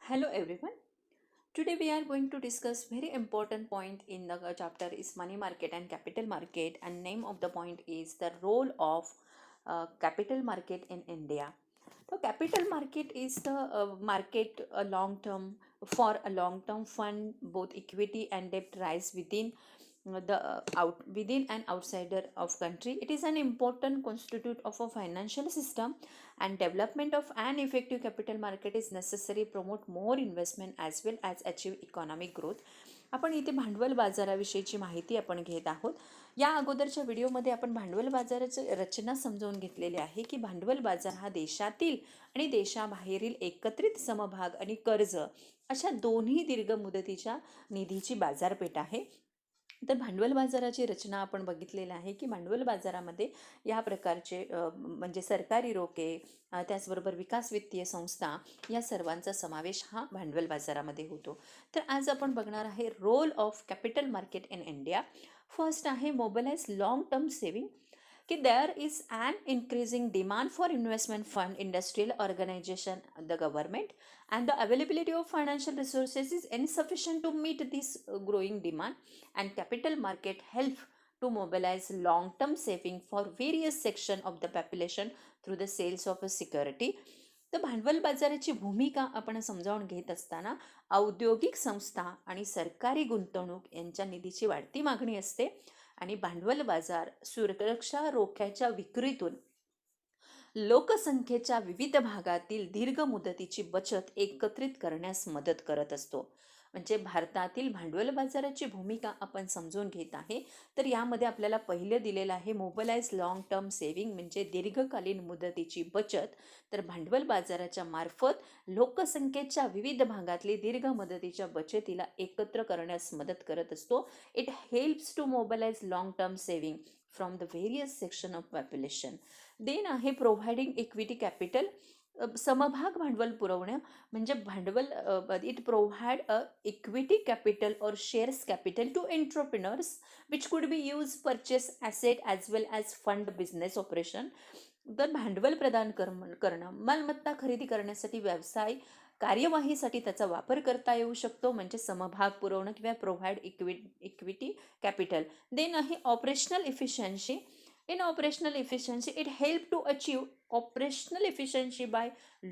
Hello everyone. Today we are going to discuss very important point in the chapter is money market and capital market, and name of the point is the role of capital market in India. The capital market is the market a long term for a long term fund, both equity and debt rise within the out within and outsider of country. It is an important constitute of a financial system, and development of an effective capital market is necessary promote more investment as well as achieve economic growth. आपण इथे भांडवल बाजाराविषयीची माहिती आपण घेत आहोत. या अगोदरच्या व्हिडिओमध्ये आपण भांडवल बाजाराची रचना समजावून घेतलेली आहे की भांडवल बाजार हा देशातील आणि देशाबाहेरील एकत्रित समभाग आणि कर्ज अशा दोन्ही दीर्घ मुदतीच्या निधीची बाजारपेठ आहे. तर भांडवल बाजाराची रचना आपण बघितलेली आहे की भांडवल बाजारामध्ये या प्रकारचे म्हणजे सरकारी रोखे, त्याचबरोबर विकास वित्तीय संस्था या सर्वांचा समावेश हा भांडवल बाजारामध्ये होतो. तर आज आपण बघणार आहे role of capital market in India. First आहे मोबिलाइज लॉंग टर्म सेविंग, की there is an increasing demand for investment fund, industrial organization, the government, and the availability of financial resources is insufficient to meet this growing demand, and capital market help to mobilize long-term saving for various section of the population through the sales of a security. तर भांडवल बाजाराची भूमिका आपण समजावून घेत असताना औद्योगिक संस्था आणि सरकारी गुंतवणूक यांच्या निधीची वाढती मागणी असते, आणि भांडवल बाजार सुरक्षा रोख्याच्या विक्रीतून लोकसंख्येच्या विविध भागातील दीर्घ मुदतीची बचत एकत्रित करण्यास मदत करत असतो. म्हणजे भारतातील भांडवल बाजाराची भूमिका आपण समजून घेत आहे. तर यामध्ये आपल्याला पहिलं दिलेलं आहे मोबिलाइज लॉंग टर्म सेव्हिंग, म्हणजे दीर्घकालीन मुदतीची बचत. तर भांडवल बाजाराच्या मार्फत लोकसंख्येच्या विविध भागातली दीर्घ मुदतीच्या बचतीला एकत्र करण्यास मदत करत असतो. It helps to mobilize long term saving from the various section of population. Then आहे प्रोव्हाइडिंग इक्विटी कॅपिटल, समभाग भांडवल पुरवणं, म्हणजे भांडवल it provide a equity capital or shares capital to entrepreneurs which could be use purchase asset as well as fund business operation. तर भांडवल प्रदान करणं मालमत्ता खरेदी करण्यासाठी व्यवसाय कार्यवाहीसाठी त्याचा वापर करता येऊ शकतो, म्हणजे समभाग पुरवणं किंवा प्रोव्हाइड इक्विटी कॅपिटल. देन आहे operational efficiency. In operational efficiency, it helps to achieve operational efficiency by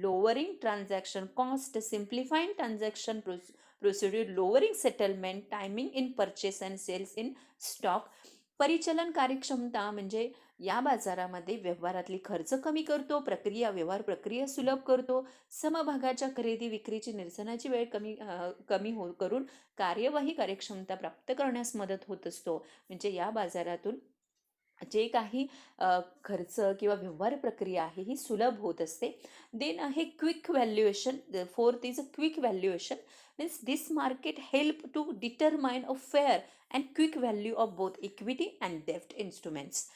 lowering transaction cost, simplifying transaction procedure, lowering settlement timing in purchase and sales in stock. परिचलन कार्यक्षमता म्हणजे या बाजारामध्ये व्यवहारातली खर्च कमी करतो, व्यवहार प्रक्रिया सुलभ करतो, समभागाच्या खरेदी विक्रीची निरसनाची वेळ कमी करून कार्यवाही कार्यक्षमता प्राप्त करण्यास मदत होत असतो. म्हणजे या बाजारातून जे काही खर्च किंवा व्यवहार प्रक्रिया आहे ही सुलभ होत असते. देन आहे quick valuation. Fourth is a quick valuation, means this market help to determine a fair and quick value of both equity and डेब्ट इन्स्ट्रुमेंट्स.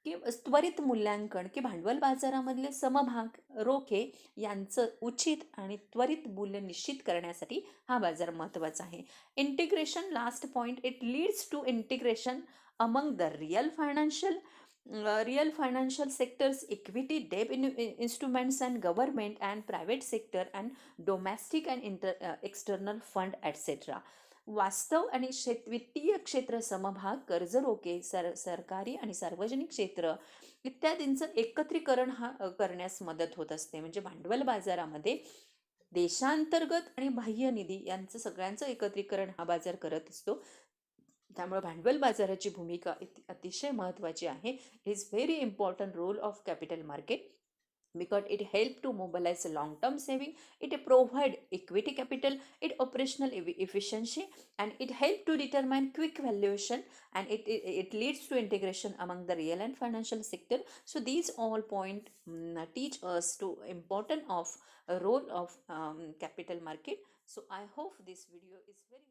की त्वरित मूल्यांकन, की भांडवल बाजारामधले समभाग रोखे यांचं उचित आणि त्वरित मूल्य निश्चित करण्यासाठी हा बाजार महत्त्वाचा आहे. Integration, last point, it leads to integration among the real financial sectors, equity, debt instruments, and government and private sector, and domestic and external fund, etc. वास्तव आणि वित्तीय क्षेत्र, समभाग, कर्ज रोखे, सरकारी आणि सार्वजनिक क्षेत्र इत्यादींचं एकत्रीकरण करण्यास मदत होत असते. म्हणजे भांडवल बाजारामध्ये देशांतर्गत आणि बाह्य निधी यांचं सगळ्यांचं एकत्रीकरण हा बाजार करत असतो. त्यामुळे भांडवल बाजाराची भूमिका अतिशय महत्त्वाची आहे. It is very important role of capital market because it help to mobilize long term saving, it provide equity capital, it operational efficiency, and it help to determine quick valuation, and it leads to integration among the real and financial sector. So these all point teach us to important of role of capital market. So I hope this video is very